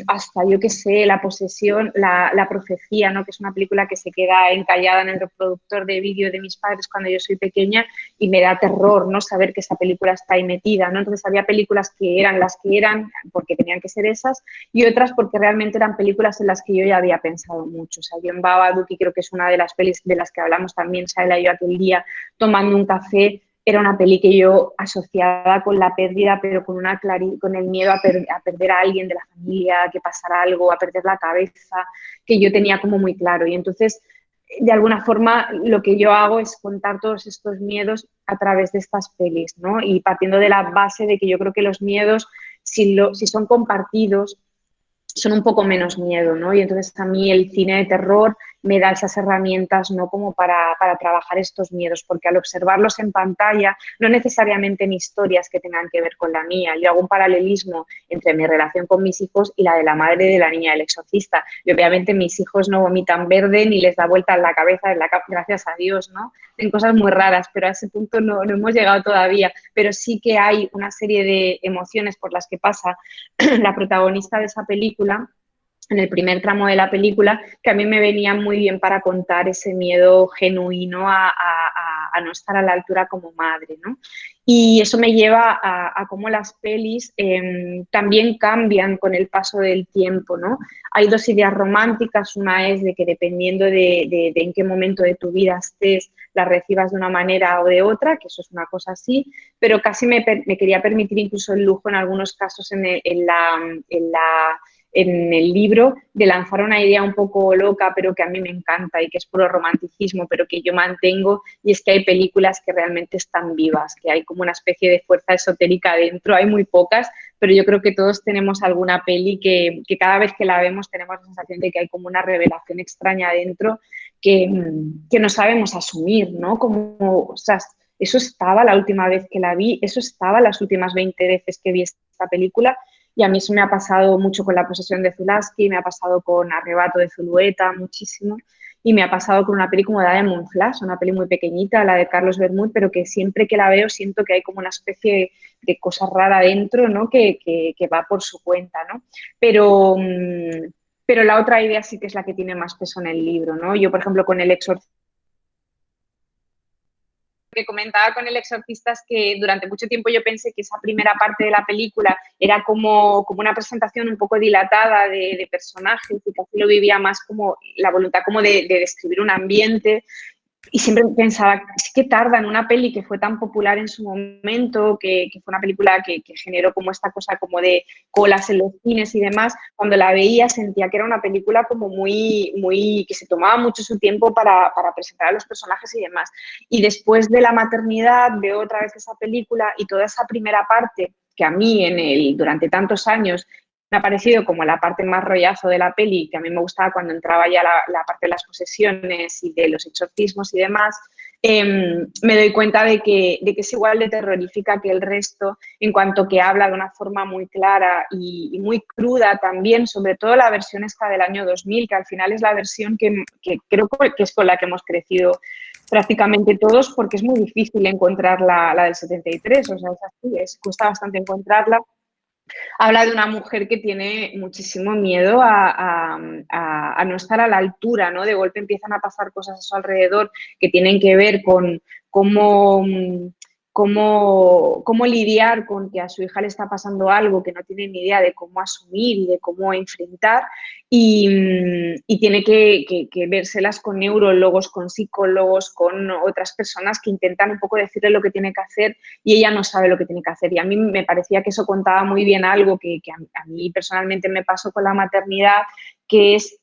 hasta, yo qué sé, La posesión, la profecía, ¿no? Que es una película que se queda encallada en el reproductor de vídeo de mis padres cuando yo soy pequeña y me da terror, ¿no? Saber que esa película está ahí metida, ¿no? Entonces había películas que eran las que eran porque tenían que ser esas y otras porque realmente eran películas en las que yo ya había pensado mucho. O sea, yo en Babadook, y creo que es una de las pelis de las que hablamos también, Saela y yo aquel día tomando un café, era una peli que yo asociaba con la pérdida, pero con el miedo a perder a alguien de la familia, que pasara algo, a perder la cabeza, que yo tenía como muy claro. Y entonces, de alguna forma, lo que yo hago es contar todos estos miedos a través de estas pelis, ¿no? Y partiendo de la base de que yo creo que los miedos, si son compartidos, son un poco menos miedo, ¿no? Y entonces a mí el cine de terror me da esas herramientas, ¿no? Como para trabajar estos miedos, porque al observarlos en pantalla, no necesariamente en historias que tengan que ver con la mía, yo hago un paralelismo entre mi relación con mis hijos y la de la madre de la niña del exorcista. Y obviamente mis hijos no vomitan verde ni les da vuelta en la cabeza, gracias a Dios, ¿no? Hacen cosas muy raras, pero a ese punto no hemos llegado todavía. Pero sí que hay una serie de emociones por las que pasa la protagonista de esa película, en el primer tramo de la película, que a mí me venía muy bien para contar ese miedo genuino a no estar a la altura como madre, ¿no? Y eso me lleva a cómo las pelis también cambian con el paso del tiempo, ¿no? Hay dos ideas románticas, una es de que dependiendo de en qué momento de tu vida estés, las recibas de una manera o de otra, que eso es una cosa así, pero casi me quería permitir incluso el lujo en algunos casos en el libro de lanzar una idea un poco loca, pero que a mí me encanta y que es puro romanticismo, pero que yo mantengo, y es que hay películas que realmente están vivas, que hay como una especie de fuerza esotérica dentro, hay muy pocas, pero yo creo que todos tenemos alguna peli que cada vez que la vemos tenemos la sensación de que hay como una revelación extraña dentro que no sabemos asumir, ¿no? Como, o sea, eso estaba la última vez que la vi, eso estaba las últimas 20 veces que vi esta película. Y a mí eso me ha pasado mucho con La posesión de Zulawski, me ha pasado con Arrebato de Zulueta, muchísimo, y me ha pasado con una peli como la de Moonflash, una peli muy pequeñita, la de Carlos Bermúdez, pero que siempre que la veo siento que hay como una especie de cosa rara dentro, ¿no? Que va por su cuenta, ¿no? Pero la otra idea sí que es la que tiene más peso en el libro, ¿no? Yo, por ejemplo, con El exorcista, que comentaba con El exorcista es que durante mucho tiempo yo pensé que esa primera parte de la película era como una presentación un poco dilatada de personajes y que así lo vivía más como la voluntad como de describir un ambiente. Y siempre pensaba, sí que tarda en una peli que fue tan popular en su momento, que fue una película que generó como esta cosa como de colas en los cines y demás, cuando la veía sentía que era una película como muy que se tomaba mucho su tiempo para presentar a los personajes y demás. Y después de la maternidad veo otra vez esa película y toda esa primera parte que a mí durante tantos años me ha parecido como la parte más rollazo de la peli, que a mí me gustaba cuando entraba ya la parte de las posesiones y de los exorcismos y demás, me doy cuenta de que es igual de terrorífica que el resto, en cuanto que habla de una forma muy clara y muy cruda también, sobre todo la versión esta del año 2000, que al final es la versión que creo que es con la que hemos crecido prácticamente todos, porque es muy difícil encontrar la del 73, o sea, es así, cuesta bastante encontrarla. Habla de una mujer que tiene muchísimo miedo a no estar a la altura, ¿no? De golpe empiezan a pasar cosas a su alrededor que tienen que ver con cómo lidiar con que a su hija le está pasando algo que no tiene ni idea de cómo asumir y de cómo enfrentar y tiene que vérselas con neurólogos, con psicólogos, con otras personas que intentan un poco decirle lo que tiene que hacer y ella no sabe lo que tiene que hacer. Y a mí me parecía que eso contaba muy bien algo que a mí personalmente me pasó con la maternidad, que es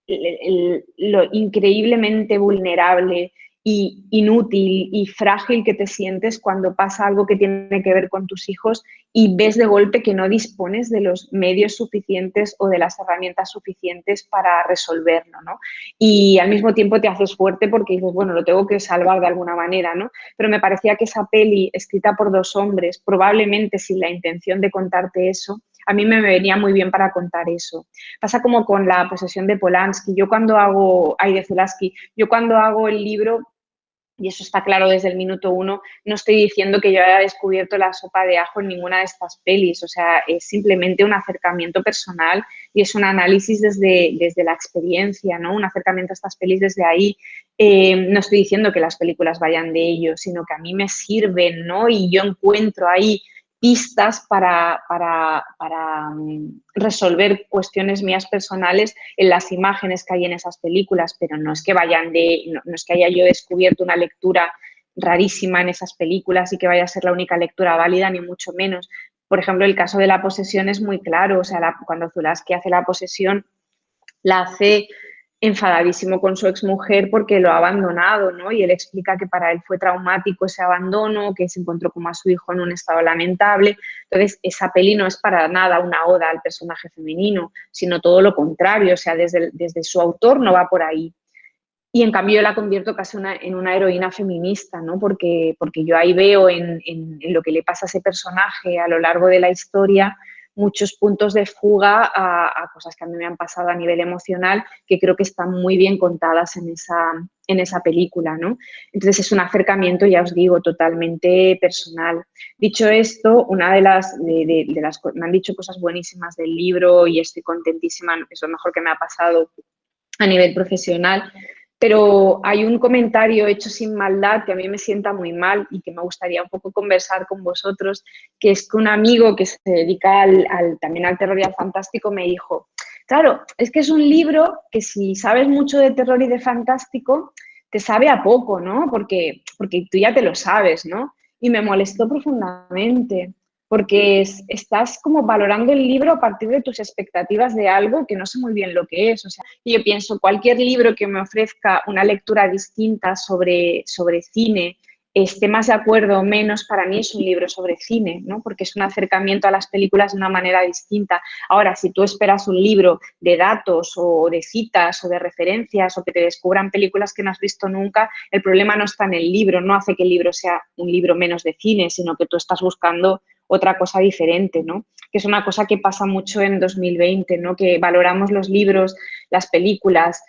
lo increíblemente vulnerable y inútil y frágil que te sientes cuando pasa algo que tiene que ver con tus hijos y ves de golpe que no dispones de los medios suficientes o de las herramientas suficientes para resolverlo, ¿no? Y al mismo tiempo te haces fuerte porque dices, bueno, lo tengo que salvar de alguna manera, ¿no? Pero me parecía que esa peli, escrita por dos hombres, probablemente sin la intención de contarte eso, a mí me venía muy bien para contar eso. Pasa como con La posesión de Polanski. Yo cuando hago el libro, y eso está claro desde el minuto uno, no estoy diciendo que yo haya descubierto la sopa de ajo en ninguna de estas pelis, o sea, es simplemente un acercamiento personal y es un análisis desde la experiencia, ¿no? Un acercamiento a estas pelis desde ahí. No estoy diciendo que las películas vayan de ello, sino que a mí me sirven, ¿no? Y yo encuentro ahí pistas para resolver cuestiones mías personales en las imágenes que hay en esas películas, pero no es que no es que haya yo descubierto una lectura rarísima en esas películas y que vaya a ser la única lectura válida, ni mucho menos. Por ejemplo, el caso de La posesión es muy claro, o sea, cuando Zulawski hace La posesión, la hace enfadadísimo con su exmujer porque lo ha abandonado, ¿no? Y él explica que para él fue traumático ese abandono, que se encontró como a su hijo en un estado lamentable. Entonces, esa peli no es para nada una oda al personaje femenino, sino todo lo contrario, o sea, desde su autor no va por ahí. Y en cambio yo la convierto casi en una heroína feminista, ¿no? Porque yo ahí veo en lo que le pasa a ese personaje a lo largo de la historia muchos puntos de fuga a cosas que a mí me han pasado a nivel emocional que creo que están muy bien contadas en esa película, ¿no? Entonces es un acercamiento, ya os digo, totalmente personal. Dicho esto, una de las me han dicho cosas buenísimas del libro y estoy contentísima, es lo mejor que me ha pasado a nivel profesional, pero hay un comentario hecho sin maldad que a mí me sienta muy mal y que me gustaría un poco conversar con vosotros, que es que un amigo que se dedica también al terror y al fantástico me dijo, claro, es que es un libro que si sabes mucho de terror y de fantástico, te sabe a poco, ¿no? Porque tú ya te lo sabes, ¿no? Y me molestó profundamente, porque estás como valorando el libro a partir de tus expectativas de algo que no sé muy bien lo que es. O sea, y yo pienso, cualquier libro que me ofrezca una lectura distinta sobre cine, esté más de acuerdo o menos, para mí es un libro sobre cine, ¿no? Porque es un acercamiento a las películas de una manera distinta. Ahora, si tú esperas un libro de datos o de citas o de referencias o que te descubran películas que no has visto nunca, el problema no está en el libro, no hace que el libro sea un libro menos de cine, sino que tú estás buscando otra cosa diferente, ¿no? Que es una cosa que pasa mucho en 2020, ¿no? Que valoramos los libros, las películas,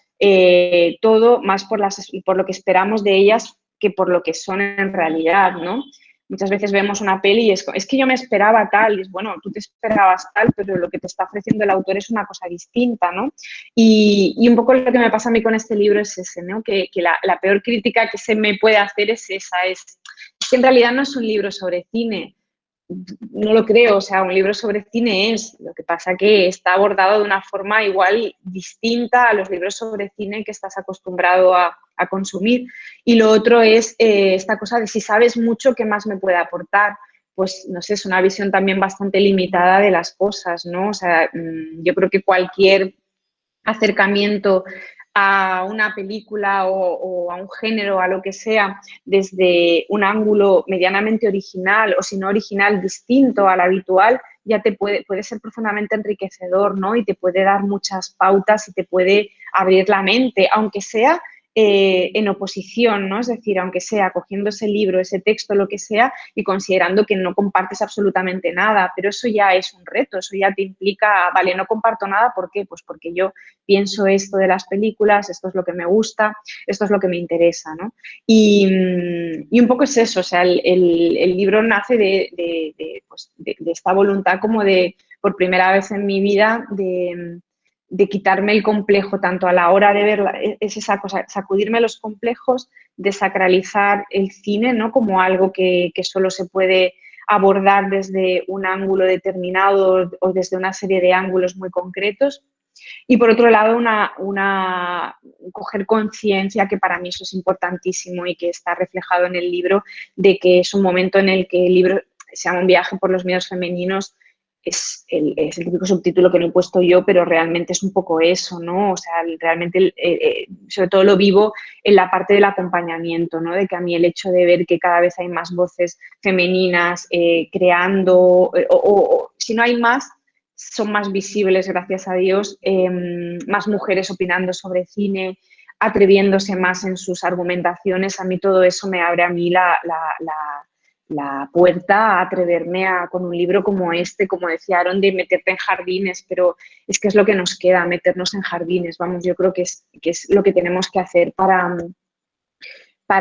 todo más por lo que esperamos de ellas que por lo que son en realidad, ¿no? Muchas veces vemos una peli y es que yo me esperaba tal, y es bueno, tú te esperabas tal, pero lo que te está ofreciendo el autor es una cosa distinta, ¿no? Y un poco lo que me pasa a mí con este libro es ese, ¿no? Que la peor crítica que se me puede hacer es esa, es que en realidad no es un libro sobre cine. No lo creo, o sea, un libro sobre cine es, lo que pasa que está abordado de una forma igual distinta a los libros sobre cine que estás acostumbrado a consumir. Y lo otro es esta cosa de si sabes mucho, ¿qué más me puede aportar? Pues, no sé, es una visión también bastante limitada de las cosas, ¿no? O sea, yo creo que cualquier acercamiento a una película o a un género, a lo que sea, desde un ángulo medianamente original o si no original, distinto al habitual, ya puede ser profundamente enriquecedor, ¿no? Y te puede dar muchas pautas y te puede abrir la mente, aunque sea en oposición, ¿no? Es decir, aunque sea cogiendo ese libro, ese texto, lo que sea, y considerando que no compartes absolutamente nada, pero eso ya es un reto, eso ya te implica, vale, no comparto nada, ¿por qué? Pues porque yo pienso esto de las películas, esto es lo que me gusta, esto es lo que me interesa, ¿no? Y un poco es eso, o sea, el libro nace de esta voluntad como de, por primera vez en mi vida, de quitarme el complejo tanto a la hora de verla, es esa cosa, sacudirme los complejos, desacralizar el cine, ¿no? Como algo que solo se puede abordar desde un ángulo determinado o desde una serie de ángulos muy concretos. Y por otro lado, coger conciencia, que para mí eso es importantísimo y que está reflejado en el libro, de que es un momento en el que el libro se llama Un viaje por los miedos femeninos, es el típico subtítulo que no he puesto yo, pero realmente es un poco eso, ¿no? O sea, realmente, sobre todo lo vivo en la parte del acompañamiento, ¿no? De que a mí el hecho de ver que cada vez hay más voces femeninas creando, o si no hay más, son más visibles, gracias a Dios, más mujeres opinando sobre cine, atreviéndose más en sus argumentaciones. A mí todo eso me abre a mí la puerta a atreverme con un libro como este, como decía Aaron, de meterte en jardines, pero es que es lo que nos queda, meternos en jardines. Vamos, yo creo que es lo que tenemos que hacer para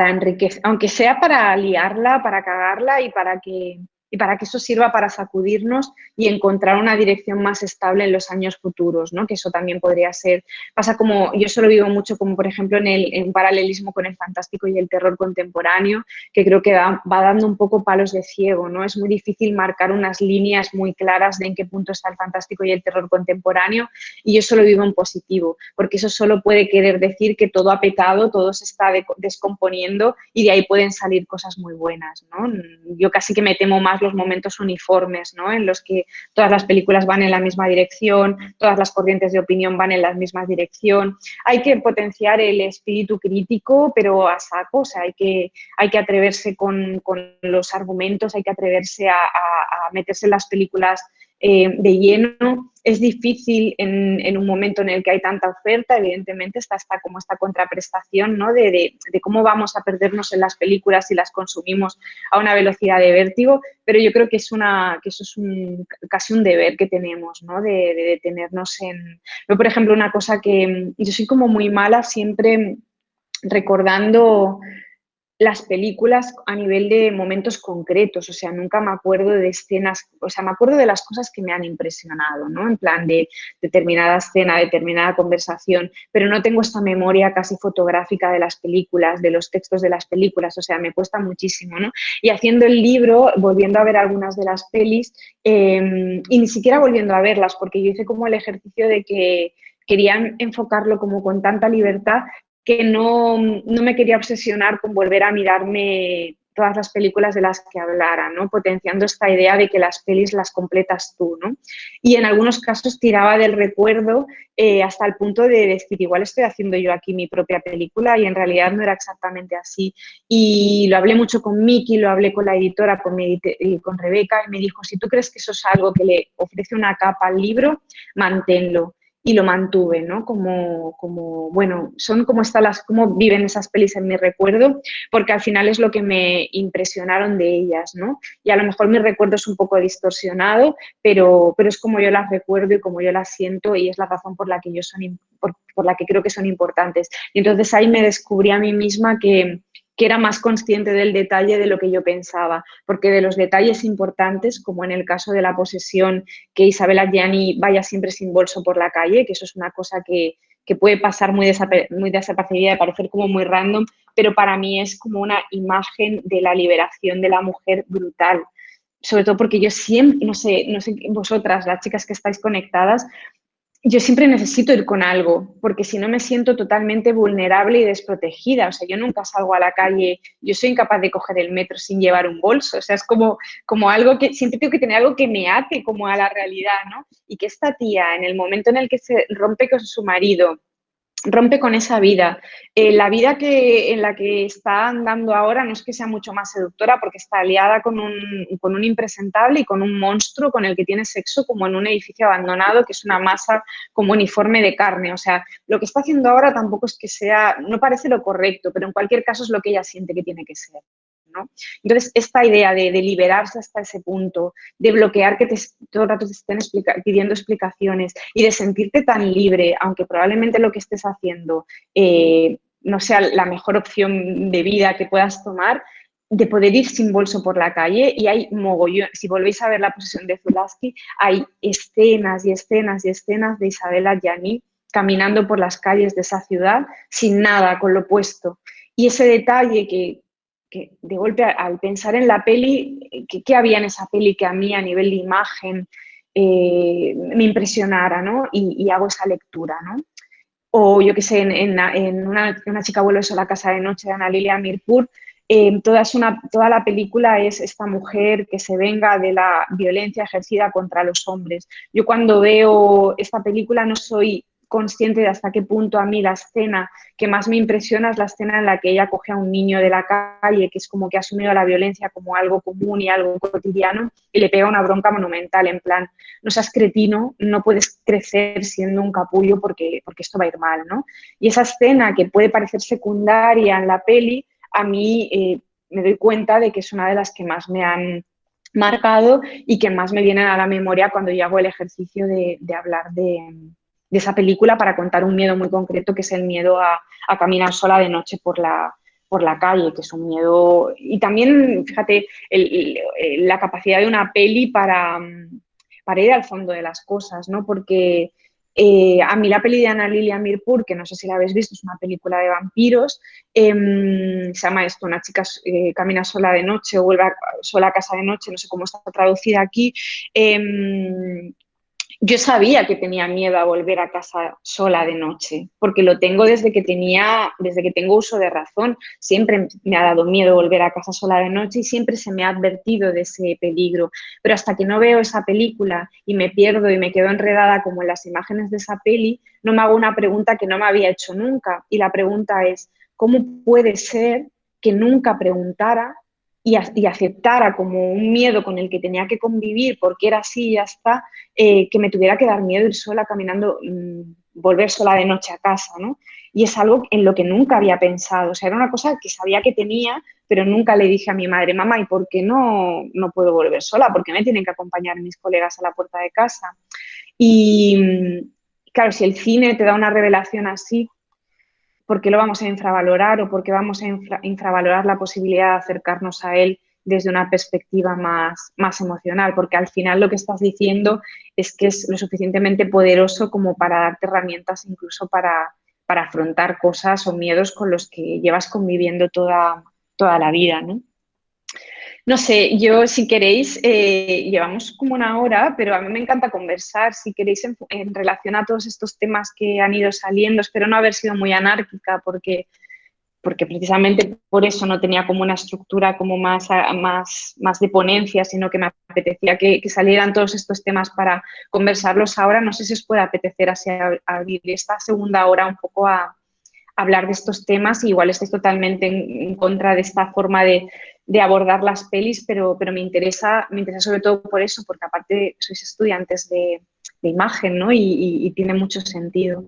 enriquecer, aunque sea para liarla, para cagarla y para que eso sirva para sacudirnos y encontrar una dirección más estable en los años futuros, ¿no? Que eso también podría ser. Pasa como, yo eso lo vivo mucho como, por ejemplo, en un paralelismo con el fantástico y el terror contemporáneo, que creo que va dando un poco palos de ciego, ¿no? Es muy difícil marcar unas líneas muy claras de en qué punto está el fantástico y el terror contemporáneo, y yo eso lo vivo en positivo, porque eso solo puede querer decir que todo ha petado, todo se está descomponiendo y de ahí pueden salir cosas muy buenas, ¿no? Yo casi que me temo más los momentos uniformes, ¿no? En los que todas las películas van en la misma dirección, todas las corrientes de opinión van en la misma dirección. Hay que potenciar el espíritu crítico, pero a saco, o sea, hay que atreverse con los argumentos, hay que atreverse a meterse en las películas de lleno. Es difícil en un momento en el que hay tanta oferta, evidentemente está como esta contraprestación, ¿no? de cómo vamos a perdernos en las películas si las consumimos a una velocidad de vértigo, pero yo creo que eso es casi un deber que tenemos, ¿no? De detenernos en... Yo, por ejemplo, una cosa que yo soy como muy mala siempre recordando las películas a nivel de momentos concretos, o sea, nunca me acuerdo de escenas, o sea, me acuerdo de las cosas que me han impresionado, ¿no? En plan de determinada escena, determinada conversación, pero no tengo esta memoria casi fotográfica de las películas, de los textos de las películas, o sea, me cuesta muchísimo, ¿no? Y haciendo el libro, volviendo a ver algunas de las pelis, y ni siquiera volviendo a verlas, porque yo hice como el ejercicio de que quería enfocarlo como con tanta libertad que no me quería obsesionar con volver a mirarme todas las películas de las que hablara, ¿no? Potenciando esta idea de que las pelis las completas tú, ¿no? Y en algunos casos tiraba del recuerdo hasta el punto de decir, igual estoy haciendo yo aquí mi propia película y en realidad no era exactamente así. Y lo hablé mucho con Miki, lo hablé con la editora, con Rebeca, y me dijo, si tú crees que eso es algo que le ofrece una capa al libro, manténlo. Y lo mantuve, ¿no? Como bueno, son como cómo viven esas pelis en mi recuerdo, porque al final es lo que me impresionaron de ellas, ¿no? Y a lo mejor mi recuerdo es un poco distorsionado, pero es como yo las recuerdo y como yo las siento, y es la razón por la que por la que creo que son importantes. Y entonces ahí me descubrí a mí misma que era más consciente del detalle de lo que yo pensaba, porque de los detalles importantes, como en el caso de la posesión, que Isabel Adjani vaya siempre sin bolso por la calle, que eso es una cosa que puede pasar muy desapercibida, de parecer como muy random, pero para mí es como una imagen de la liberación de la mujer brutal. Sobre todo porque yo siempre, no sé vosotras, las chicas que estáis conectadas, yo siempre necesito ir con algo, porque si no me siento totalmente vulnerable y desprotegida. O sea, yo nunca salgo a la calle, yo soy incapaz de coger el metro sin llevar un bolso. O sea, es como algo que siempre tengo que tener algo que me ate como a la realidad, ¿no? Y que esta tía, en el momento en el que se rompe con su marido, rompe con esa vida. La vida en la que está andando ahora no es que sea mucho más seductora, porque está aliada con un impresentable y con un monstruo con el que tiene sexo como en un edificio abandonado, que es una masa como uniforme de carne. O sea, lo que está haciendo ahora tampoco es que sea, no parece lo correcto, pero en cualquier caso es lo que ella siente que tiene que ser, ¿no? Entonces, esta idea de liberarse hasta ese punto, de bloquear que todo el rato te estén pidiendo explicaciones y de sentirte tan libre, aunque probablemente lo que estés haciendo no sea la mejor opción de vida que puedas tomar, de poder ir sin bolso por la calle. Y hay mogollón, si volvéis a ver La posesión de Zulawski, hay escenas y escenas y escenas de Isabel Adjani caminando por las calles de esa ciudad sin nada, con lo puesto. Y ese detalle que de golpe al pensar en la peli, ¿qué había en esa peli que a mí a nivel de imagen me impresionara, ¿no? Y hago esa lectura, ¿no? O yo qué sé, en una chica vuelve sola a casa de noche de Ana Lilia Mirpur, toda la película es esta mujer que se venga de la violencia ejercida contra los hombres. Yo cuando veo esta película no soy consciente de hasta qué punto a mí la escena que más me impresiona es la escena en la que ella coge a un niño de la calle, que es como que ha asumido la violencia como algo común y algo cotidiano, y le pega una bronca monumental, en plan, no seas cretino, no puedes crecer siendo un capullo porque esto va a ir mal, ¿no? Y esa escena que puede parecer secundaria en la peli, a mí me doy cuenta de que es una de las que más me han marcado y que más me vienen a la memoria cuando yo hago el ejercicio de hablar de esa película para contar un miedo muy concreto, que es el miedo a caminar sola de noche por la calle, que es un miedo... Y también, fíjate, la capacidad de una peli para ir al fondo de las cosas, ¿no? Porque a mí la peli de Anna Lilia Mirpur, que no sé si la habéis visto, es una película de vampiros, se llama esto, una chica camina sola de noche o vuelve sola a casa de noche, no sé cómo está traducida aquí. Yo sabía que tenía miedo a volver a casa sola de noche, porque lo tengo desde que tengo uso de razón. Siempre me ha dado miedo volver a casa sola de noche y siempre se me ha advertido de ese peligro. Pero hasta que no veo esa película y me pierdo y me quedo enredada como en las imágenes de esa peli, no me hago una pregunta que no me había hecho nunca. Y la pregunta es, ¿cómo puede ser que nunca preguntara y aceptara como un miedo con el que tenía que convivir porque era así y ya está, que me tuviera que dar miedo ir sola caminando, volver sola de noche a casa, ¿no? Y es algo en lo que nunca había pensado. O sea, era una cosa que sabía que tenía, pero nunca le dije a mi madre, mamá, ¿y por qué no puedo volver sola? ¿Por qué me tienen que acompañar mis colegas a la puerta de casa? Y claro, si el cine te da una revelación así, ¿por qué lo vamos a infravalorar o por qué vamos a infravalorar la posibilidad de acercarnos a él desde una perspectiva más emocional? Porque al final lo que estás diciendo es que es lo suficientemente poderoso como para darte herramientas incluso para afrontar cosas o miedos con los que llevas conviviendo toda la vida, ¿no? No sé, yo si queréis, llevamos como una hora, pero a mí me encanta conversar. Si queréis, en relación a todos estos temas que han ido saliendo, espero no haber sido muy anárquica, porque precisamente por eso no tenía como una estructura como más de ponencia, sino que me apetecía que salieran todos estos temas para conversarlos ahora. No sé si os puede apetecer así abrir esta segunda hora un poco a hablar de estos temas. Igual estáis totalmente en contra de esta forma de abordar las pelis, pero me interesa sobre todo por eso, porque aparte sois estudiantes de imagen, ¿no? Y tiene mucho sentido.